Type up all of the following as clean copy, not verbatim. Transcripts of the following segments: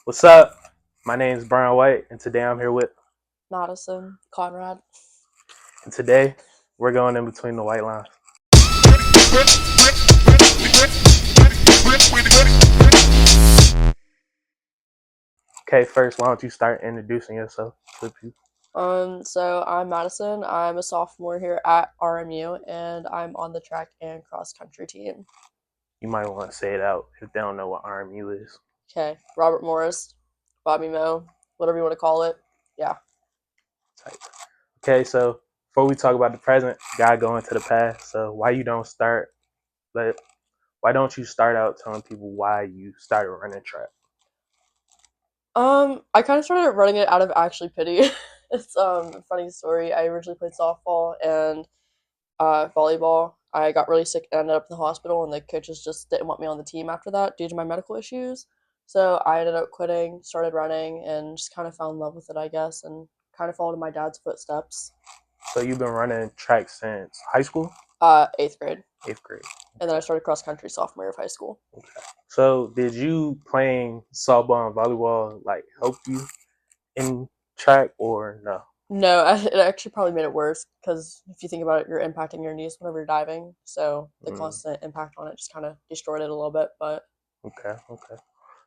What's up? My name is Brian White, and today I'm here with. Madison, Conrad. And today we're going in between the white lines. Okay, first, why don't you start introducing yourself to people? So I'm Madison. I'm a sophomore here at RMU, and I'm on the track and cross country team. You might want to say it out if they don't know what RMU is. Okay, Robert Morris, Bobby Moe, whatever you want to call it. Yeah. Okay, so before we talk about the present, gotta go into the past. So but why don't you start out telling people why you started running track? I kind of started running it out of actually pity. It's a funny story. I originally played softball and volleyball. I got really sick and ended up in the hospital, and the coaches just didn't want me on the team after that due to my medical issues. So I ended up quitting, started running, and just kind of fell in love with it, I guess, and kind of followed in my dad's footsteps. So you've been running track since high school, Eighth grade, eighth grade. and then I started cross country sophomore year of high school. Okay. So did you playing softball and volleyball like help you in track or no? No, it actually probably made it worse because if you think about it, you're impacting your knees whenever you're diving. So the Mm, constant impact on it just kind of destroyed it a little bit. But okay.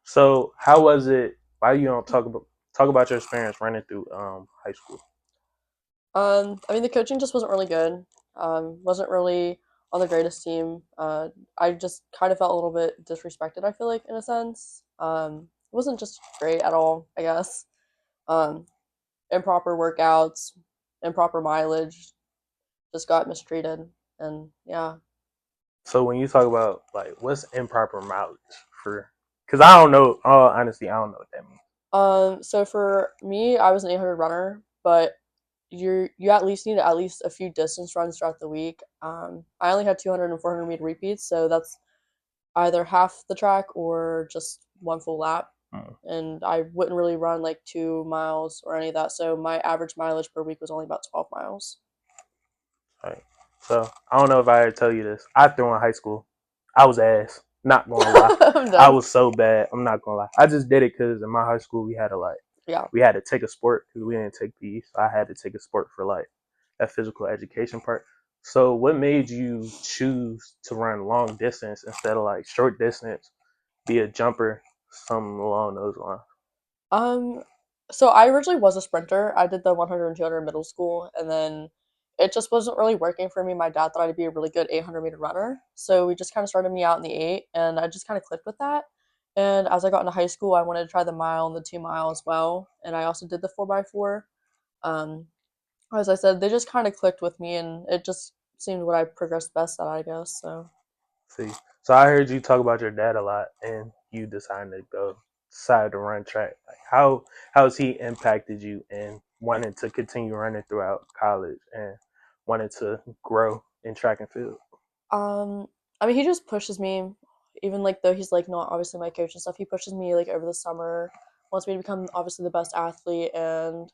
So how was it? Why you don't talk about your experience running through high school? I mean, the coaching just wasn't really good. Wasn't really on the greatest team. I just kind of felt a little bit disrespected. I feel like in a sense. It wasn't just great at all. I guess. Um, Improper workouts, improper mileage, just got mistreated, and yeah. So when you talk about like what's improper mileage for, because I don't know. Oh, honestly, I don't know what that means. So for me, I was an 800 runner, but you at least need at least a few distance runs throughout the week. I only had 200 and 400 meter repeats, so that's either half the track or just one full lap. Mm, And I wouldn't really run like 2 miles or any of that. So my average mileage per week was only about 12 miles. right. So I don't know if I ever tell you this. I threw in high school. I was ass. Not gonna lie. I'm I done. was so bad. I'm not gonna lie. I just did it because in my high school Yeah. we had to take a sport because we didn't take PE. So I had to take a sport for like that physical education part. So what made you choose to run long distance instead of like short distance, be a jumper, something along those lines? Um, so I originally was a sprinter. I did the 100 and 200 middle school, and then it just wasn't really working for me. My dad thought I'd be a really good 800-meter runner, so we just kind of started me out in the eight, and I just kind of clicked with that. And as I got into high school, I wanted to try the mile and the 2 mile as well, and I also did the 4x4. Um, as I said, they just kind of clicked with me, and it just seemed what I progressed best at, I guess. So, See, so I heard you talk about your dad a lot, and you decided to run track. Like how has he impacted you in wanting to continue running throughout college and wanting to grow in track and field? um, I mean, he just pushes me, even like though he's like not obviously my coach and stuff. He pushes me like over the summer, wants me to become obviously the best athlete and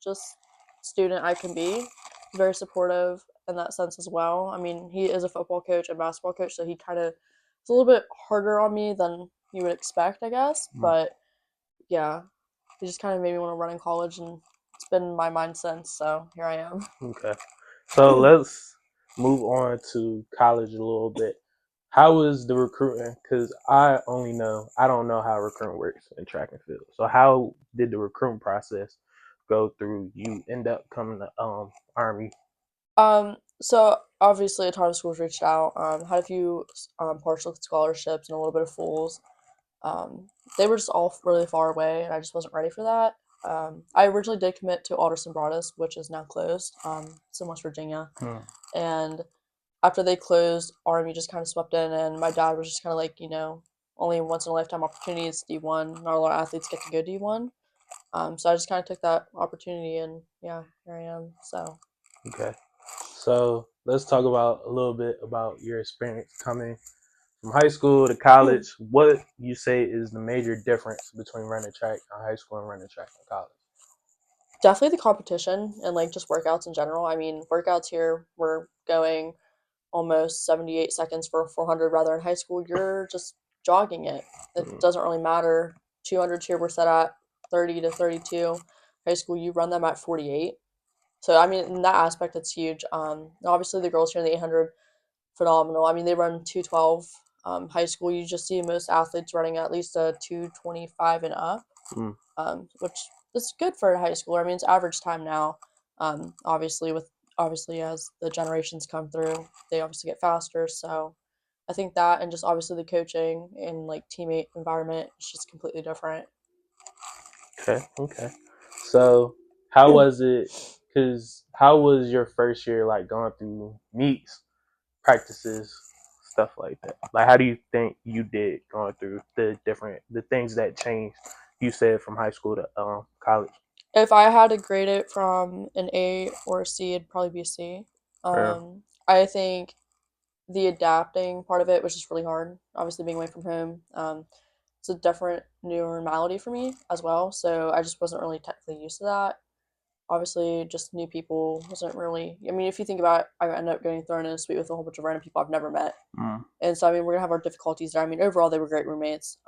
just student I can be. He's very supportive in that sense as well. I mean, he is a football coach and basketball coach, so he kind of it's a little bit harder on me than you would expect, I guess. Mm, But yeah, he just kind of made me want to run in college, and it's been my mind since. So here I am. okay, so let's move on to college a little bit. How was the recruiting? Because I don't know how recruiting works in track and field. So how did the recruiting process go through? You end up coming to Army. So obviously a ton of schools reached out, had a few partial scholarships and a little bit of fools. Um, they were just all really far away, and I just wasn't ready for that. I originally did commit to Alderson Broaddus, which is now closed. It's in West Virginia, Hmm. and after they closed, Army just kind of swept in, and my dad was just kind of like, only once in a lifetime opportunities D1. Not a lot of athletes get to go D1. So I just kind of took that opportunity, and yeah, here I am. So. Okay. So let's talk about a little bit about your experience coming from high school to college. What you say is the major difference between running track in high school and running track in college? Definitely the competition and like just workouts in general. I mean, workouts here we're going almost 78 seconds for 400 rather in high school you're just jogging it. It Mm, doesn't really matter 200 here were set at 30 to 32. High school, you run them at 48. So I mean, in that aspect, it's huge. Obviously the girls here in the 800, phenomenal. I mean, they run 212. High school, you just see most athletes running at least a 225 and up, Mm, which is good for a high schooler. I mean, it's average time now. Obviously, obviously as the generations come through, they obviously get faster. So I think that, and just obviously the coaching and like teammate environment is just completely different. okay, okay. So how was it? Because how was your first year like going through meets, practices, stuff like that? Like, how do you think you did going through the things that changed? You said from high school to college. If I had to grade it from an A or a C, it'd probably be a C. Yeah. I think the adapting part of it was just really hard. Obviously, being away from home, it's a different new normality for me as well. So I just wasn't really technically used to that. Obviously, just new people wasn't really. I mean, if you think about it, I ended up getting thrown in a suite with a whole bunch of random people I've never met, Mm, and so I mean, we're gonna have our difficulties there. I mean, overall, they were great roommates.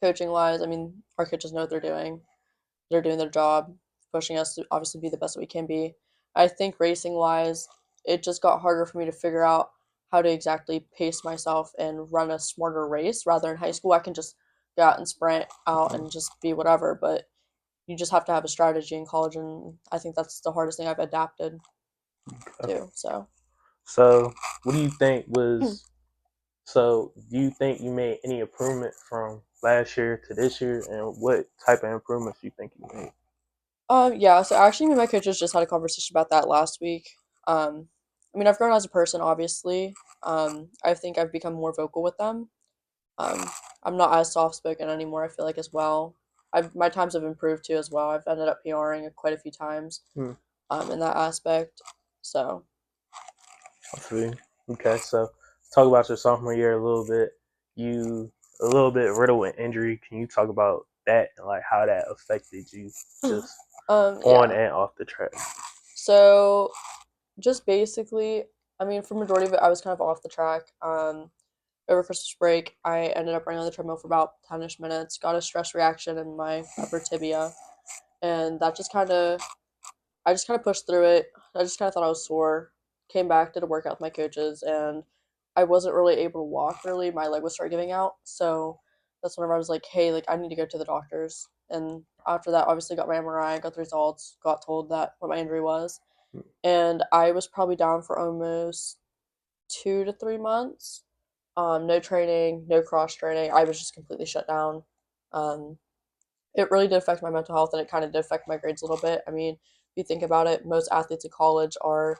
Coaching wise, I mean, our coaches know what they're doing. They're doing their job, pushing us to obviously be the best that we can be. I think racing wise, it just got harder for me to figure out how to exactly pace myself and run a smarter race. Rather in high school, I can just go out and sprint out mm, and just be whatever. But you just have to have a strategy in college, and I think that's the hardest thing I've adapted okay. to. So, So what do you think was? So do you think you made any improvement from last year to this year, and what type of improvements do you think you made? yeah. So actually, me and my coaches just had a conversation about that last week. I mean, I've grown as a person, obviously. I think I've become more vocal with them. I'm not as soft spoken anymore. I feel like as well. My times have improved too as well. I've ended up PRing quite a few times. Hmm, In that aspect. So I see. Okay, so talk about your sophomore year a little bit. You a little bit riddled with injury. Can you talk about that and like how that affected you just on yeah. and off the track? So just basically, I mean, for majority of it, I was kind of off the track. Over Christmas break, I ended up running on the treadmill for about 10ish minutes. Got a stress reaction in my upper tibia, and that just kind of I just kind of pushed through it. I just kind of thought I was sore. Came back, did a workout with my coaches, and I wasn't really able to walk really. My leg would start giving out. So that's whenever I was like, hey, like I need to go to the doctors. And after that, obviously got my MRI, got the results, got told that what my injury was. And I was probably down for almost 2 to 3 months. No training, no cross training. I was just completely shut down. Um, it really did affect my mental health and it kind of did affect my grades a little bit. I mean, if you think about it, most athletes in college are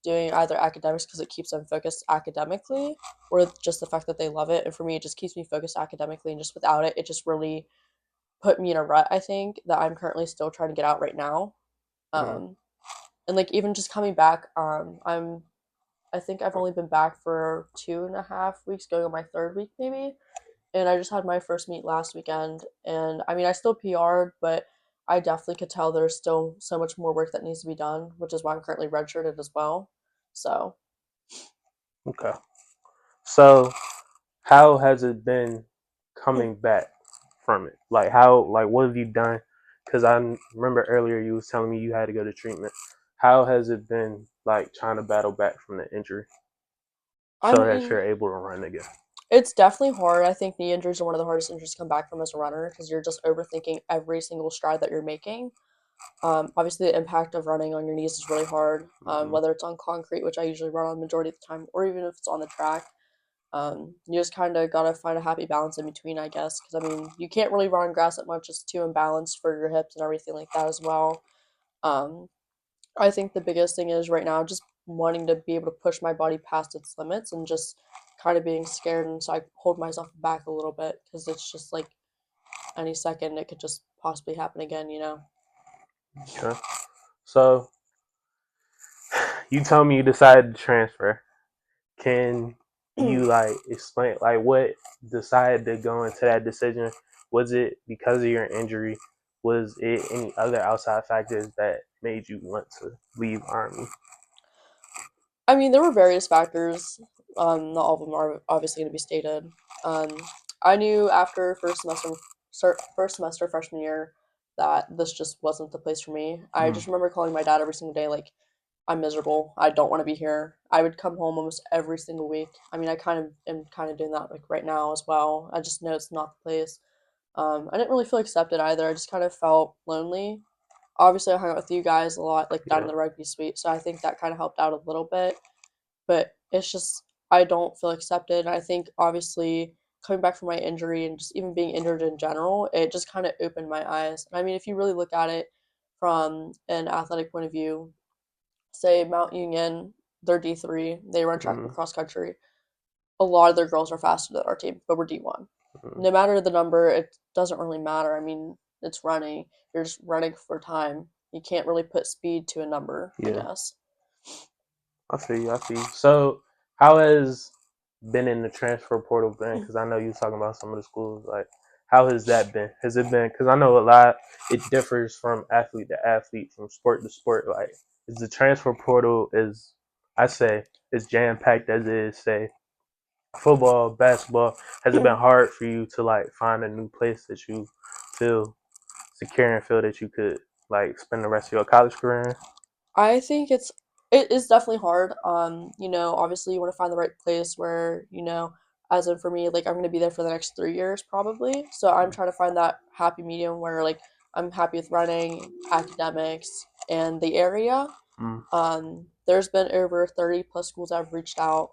doing either academics because it keeps them focused academically or just the fact that they love it. And for me, it just keeps me focused academically. And just without it, it just really put me in a rut, I think, that I'm currently still trying to get out right now. Mm, Um, and like even just coming back, I think I've only been back for 2.5 weeks, going on my third week maybe, and I just had my first meet last weekend. And I mean, I still PR'd, but I definitely could tell there's still so much more work that needs to be done, which is why I'm currently redshirted as well. So, okay. So how has it been coming back from it? Like how like what have you done? Because I remember earlier you was telling me you had to go to treatment. How has it been like trying to battle back from the injury I so that mean, you're able to run again? it's definitely hard. I think knee injuries are one of the hardest injuries to come back from as a runner because you're just overthinking every single stride that you're making. Obviously, the impact of running on your knees is really hard, Mm-hmm. whether it's on concrete, which I usually run on the majority of the time, or even if it's on the track. You just kind of gotta find a happy balance in between, I guess. Because I mean, you can't really run on grass that much; it's too imbalanced for your hips and everything like that as well. Um, I think the biggest thing is right now just wanting to be able to push my body past its limits and just kind of being scared, and so I hold myself back a little bit because it's just like any second it could just possibly happen again, you know. Okay. So you told me you decided to transfer. Can you like explain like what decided to go into that decision? Was it because of your injury? Was it any other outside factors that made you want to leave Army? I mean, there were various factors. Not all of them are obviously going to be stated. I knew after first first semester freshman year that this just wasn't the place for me. I Mm, just remember calling my dad every single day, like, I'm miserable. I don't want to be here. I would come home almost every single week. I mean, I kind of am kind of doing that like right now as well. I just know it's not the place. I didn't really feel accepted either. I just kind of felt lonely. Obviously, I hung out with you guys a lot, like down in yeah. the rugby suite, so I think that kind of helped out a little bit. But it's just I don't feel accepted. And I think obviously coming back from my injury and just even being injured in general, it just kind of opened my eyes. And I mean, if you really look at it from an athletic point of view, say Mount Union, they're D3, they run track and Mm, cross country. A lot of their girls are faster than our team, but we're D1. mm, No matter the number, it doesn't really matter. I mean, it's running. You're just running for time. You can't really put speed to a number, I yeah. guess. I see you. I see you. So, how has been in the transfer portal been? Because I know you was talking about some of the schools. Like, how has that been? Has it been? Because I know a lot. It differs from athlete to athlete, from sport to sport. Like, is the transfer portal is I say as jam packed as it is, say football, basketball? Has it been hard for you to like find a new place that you feel secure and feel that you could like spend the rest of your college career in? I think it is definitely hard. Obviously you want to find the right place where, as in for me, like I'm gonna be there for the next 3 years probably. So I'm trying to find that happy medium where like I'm happy with running, academics, and the area. Mm, There's been over 30 plus schools I've reached out,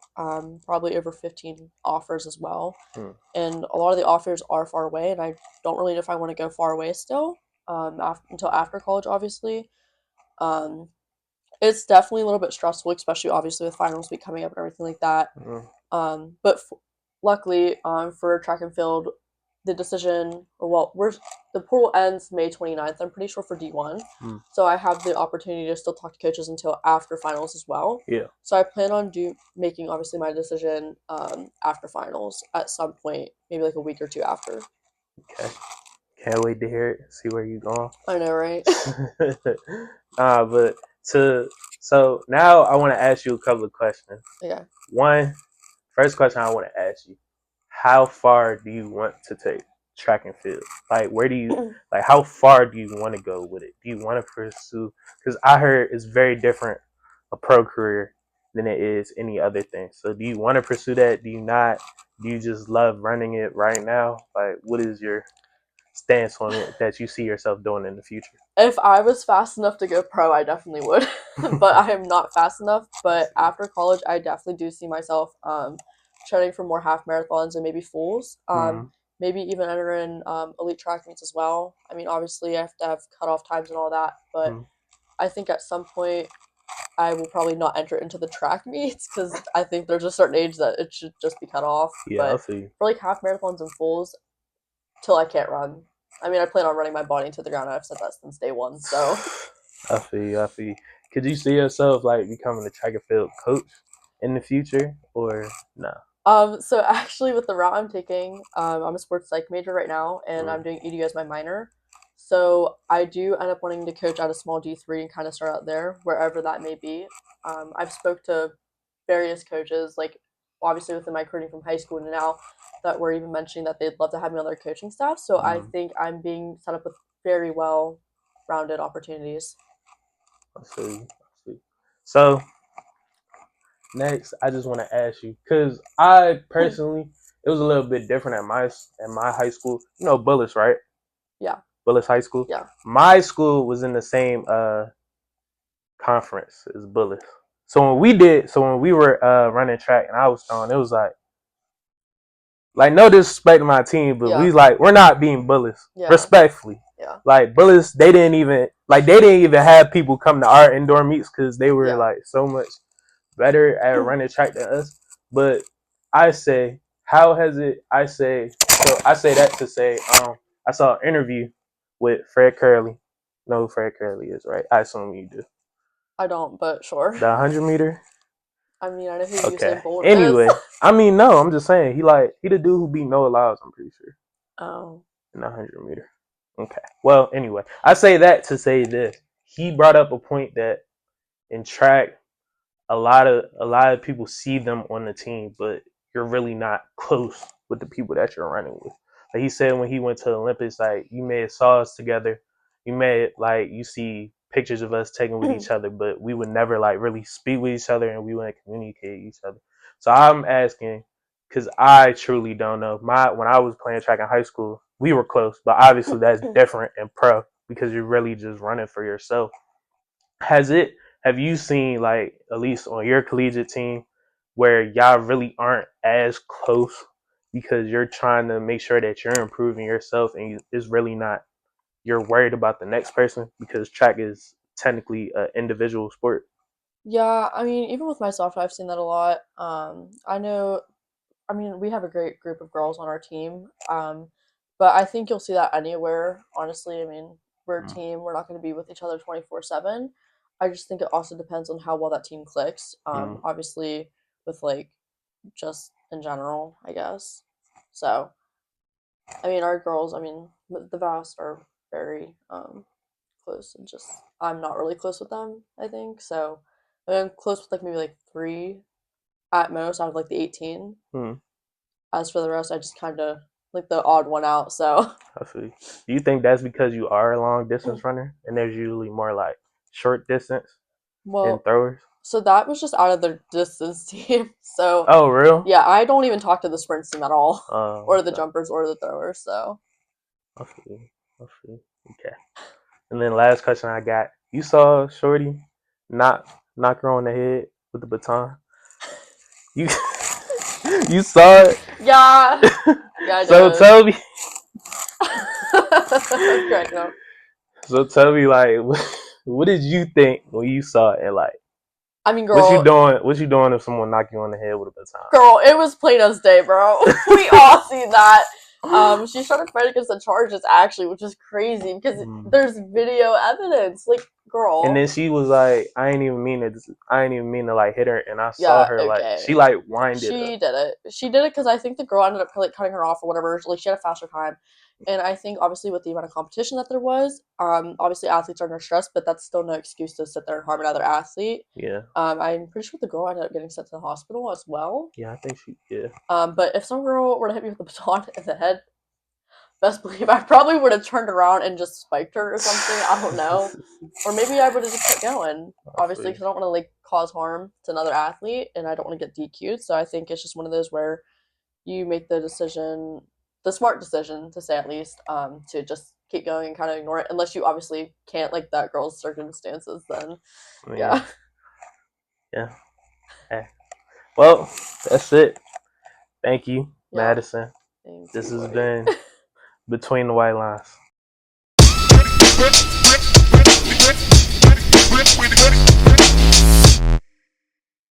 probably over 15 offers as well. mm, And a lot of the offers are far away, and I don't really know if I want to go far away still, until after college, obviously. Um, it's definitely a little bit stressful, especially obviously with finals week coming up and everything like that. mm, But luckily, for track and field, the decision, or well, the portal ends May 29th. I'm pretty sure for D1. mm. So I have the opportunity to still talk to coaches until after finals as well. Yeah. So I plan on making obviously my decision after finals at some point, maybe like a week or two after. Okay. Can't wait to hear it. See where you going. I know, right? But to so now I want to ask you a couple of questions. Yeah. One, first question I want to ask you: how far do you want to take track and field? Like, where do you like? How far do you want to go with it? Do you want to pursue? Because I heard it's very different a pro career than it is any other thing. So, do you want to pursue that? Do you not? Do you just love running it right now? Like, what is your stance on it that you see yourself doing in the future? If I was fast enough to go pro, I definitely would. But I am not fast enough. But after college, I definitely do see myself training for more half marathons and maybe fulls. Mm, Maybe even entering elite track meets as well. I mean, obviously, I have to have cutoff times and all that. But mm, I think at some point, I will probably not enter into the track meets because I think there's a certain age that it should just be cut off. yeah, I But see. for like half marathons and fulls, till I can't run. I mean, I plan on running my body into the ground. I've said that since day one. So, I feel. I feel. Could you see yourself like becoming a track and field coach in the future, or no? so actually, with the route I'm taking, I'm a sports psych major right now, and Mm, I'm doing EDU as my minor. So I do end up wanting to coach at a small D3 and kind of start out there, wherever that may be. I've spoke to various coaches, like obviously within my career from high school and now, that were even mentioning that they'd love to have me on their coaching staff. So I mm, think I'm being set up with very well rounded opportunities. I see. I see. So next, I just want to ask you because I personally, it was a little bit different at my high school. You know, Bullis, right? Yeah, Bullis High School. yeah. My school was in the same conference as Bullis. So when we were running track and I was throwing, it was like no disrespect to my team, but Yeah, we're not being bullies. yeah, Respectfully. yeah, Like bullies, they didn't even have people come to our indoor meets because they were yeah. like so much better at running track than us. But I say, how has it I say that to say, I saw an interview with Fred Curley. Know who Fred Curley is, right? I assume you do. I don't, but sure. The 100 meter? I mean, I know who Okay. Usain Bolt is. Anyway, I mean no, I'm just saying he the dude who beat Noah Lyles, I'm pretty sure. Oh, In the 100 meter. Okay. Well, anyway, I say that to say this. He brought up a point that in track, a lot of people see them on the team, but you're really not close with the people that you're running with. Like he said when he went to the Olympics, like you may have saw us together, you may like you see pictures of us taking with each other, but we would never like really speak with each other and we wouldn't communicate with each other. So I'm asking because I truly don't know. When I was playing track in high school, we were close, but obviously that's different in pro because you're really just running for yourself. Has it? Have you seen like at least on your collegiate team where y'all really aren't as close because you're trying to make sure that you're improving yourself and it's really not you're worried about the next person because track is technically an individual sport. Yeah, I mean, even with myself, I've seen that a lot. I know, I mean, we have a great group of girls on our team, but I think you'll see that anywhere, honestly. I mean, we're a Mm, team, we're not going to be with each other 24/7. I just think it also depends on how well that team clicks. mm, Obviously, with like just in general, I guess. So, I mean, our girls, I mean, the vast are very close, and just I'm not really close with them, I think. So, I mean, I'm close with like maybe like three at most out of like the 18. mm. As for the rest, I just kind of like the odd one out. So, I see. Do you think that's because you are a long distance runner and there's usually more like short distance in well, throwers? so that was just out of the distance team. So, Oh, real? yeah, I don't even talk to the sprints team at all, Oh, or the okay. jumpers, or the throwers. So, I see. I see. Okay. And then last question I got. You saw Shorty knock her on the head with the baton. You you saw it. yeah, yeah, I So did. tell me. I'm cracking up. So tell me, like, what did you think when you saw it? And like, I mean, what you girl, doing? What you doing if someone knock you on the head with a girl, it was plain as day, bro. We all see that. baton? She started fighting against the charges actually, which is crazy because Mm. there's video evidence. Like, And girl, then she was like, I ain't even mean to like hit her. And I saw yeah, her like, she okay. like winded up. She did it. She did it because I think the girl ended up like cutting her off or whatever. Like she had a faster time, and I think obviously with the amount of competition that there was, obviously athletes are under stress, but that's still no excuse to sit there and harm another athlete. Yeah, I'm pretty sure the girl ended up getting sent to the hospital as well. yeah, I think she, yeah. But if some girl were to hit me with a baton in the head, best believe I probably would have turned around and just spiked her or something. I don't know. Or maybe I would have just kept going, I obviously, see. because I don't want to like cause harm to another athlete and I don't want to get DQ'd. So I think it's just one of those where you make the decision, the smart decision to say at least, to just keep going and kind of ignore it, unless you obviously can't like that girl's circumstances. Then I mean, yeah, yeah. Eh. Well, that's it. Thank you, yeah. Madison. Thank This you, has buddy. been Between the White Lines.